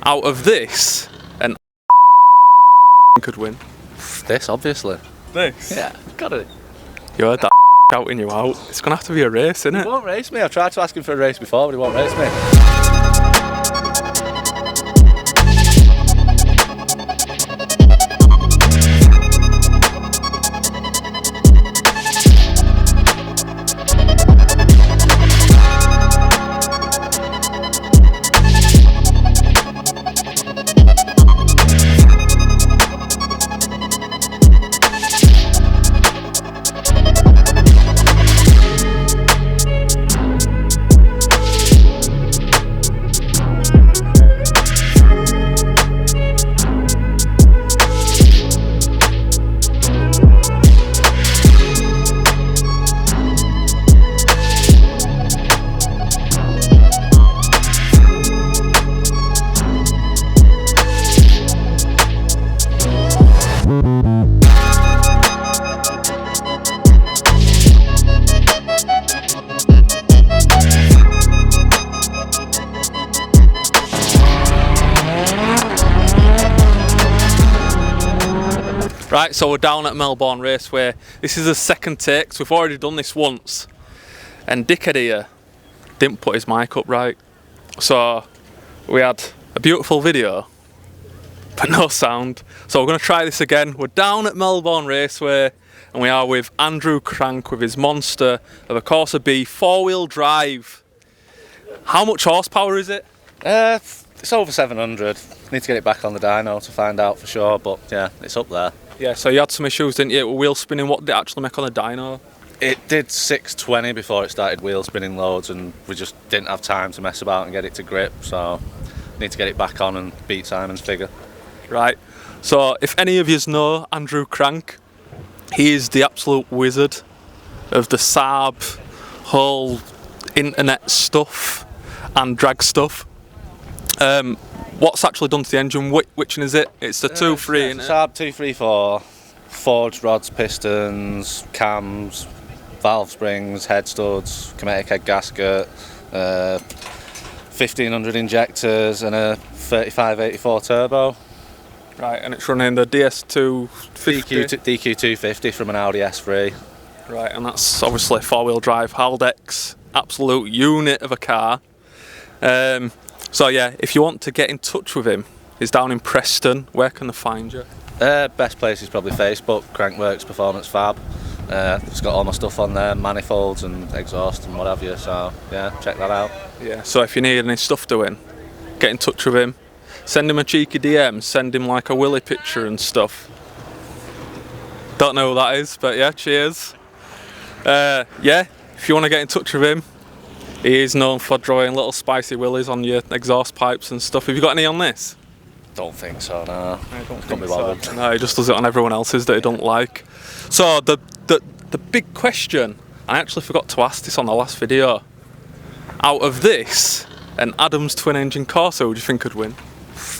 Out of this, an could win. This, obviously. This? Yeah, got it. You heard that shouting you out. It's going to have to be a race, isn't it? He won't race me. I've tried to ask him for a race before, but he won't race me. Right, so we're down at Melbourne Raceway. This is the second take, so we've already done this once. And Dickhead here didn't put his mic up right. So we had a beautiful video, but no sound. So we're going to try this again. We're down at Melbourne Raceway, and we are with Andrew Crank with his monster of a Corsa B 4-wheel drive. How much horsepower is it? It's over 700. Need to get it back on the dyno to find out for sure, but yeah, it's up there. Yeah, so you had some issues, didn't you, with wheel spinning? What did it actually make on the dyno? It did 620 before it started wheel spinning loads, and we just didn't have time to mess about and get it to grip, so need to get it back on and beat Simon's figure. Right, so if any of you know Andrew Crank, he is the absolute wizard of the Saab whole internet stuff and drag stuff. What's actually done to the engine? Which one is it? It's the 2.3, isn't it? Saab 234, forged rods, pistons, cams, valve springs, head studs, kinetic head gasket, 1500 injectors and a 3584 turbo. Right, and it's running the DS250? DQ250 from an Audi S3. Right, and that's obviously 4-wheel drive Haldex, absolute unit of a car. So yeah, if you want to get in touch with him, he's down in Preston. Where can they find you? Best place is probably Facebook, Crankworx Performance Fab. It's got all my stuff on there, manifolds and exhaust and what have you, so yeah, check that out. Yeah, so if you need any stuff doing, get in touch with him. Send him a cheeky DM, send him like a willy picture and stuff. Don't know who that is, but yeah, cheers. Yeah, if you want to get in touch with him, he is known for drawing little spicy willies on your exhaust pipes and stuff. Have you got any on this? Don't think so, no. I don't Can't be bothered. so. No, he just does it on everyone else's that he don't like. So the big question, I actually forgot to ask this on the last video. Out of this, an Adams twin engine Corsa, who do you think could win?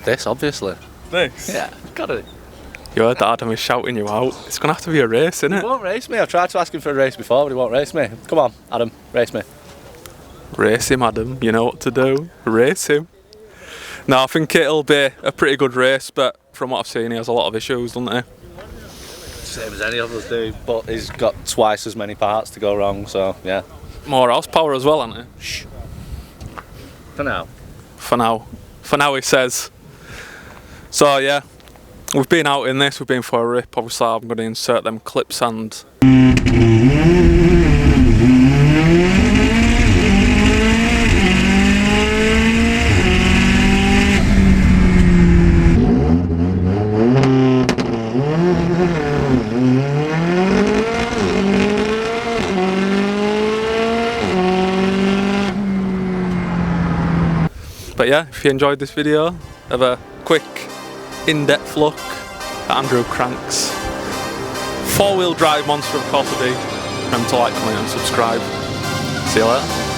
This, obviously. This? Yeah, got it. You heard that Adam is shouting you out. It's going to have to be a race, isn't it? He won't race me. I've tried to ask him for a race before, but he won't race me. Come on, Adam, race me. Race him, Adam. You know what to do. Race him. No, I think it'll be a pretty good race, but from what I've seen, he has a lot of issues, doesn't he? Same as any of us do, but he's got twice as many parts to go wrong, so yeah. More horsepower as well, hasn't he? Shh. For now. For now. For now, he says. So yeah, we've been out in this, we've been for a rip. Obviously, I'm going to insert them clips and... But yeah, if you enjoyed this video, have a quick in-depth look at Andrew Crank's 4-wheel drive monster of Corsa B. Remember to like, comment and subscribe. See you later.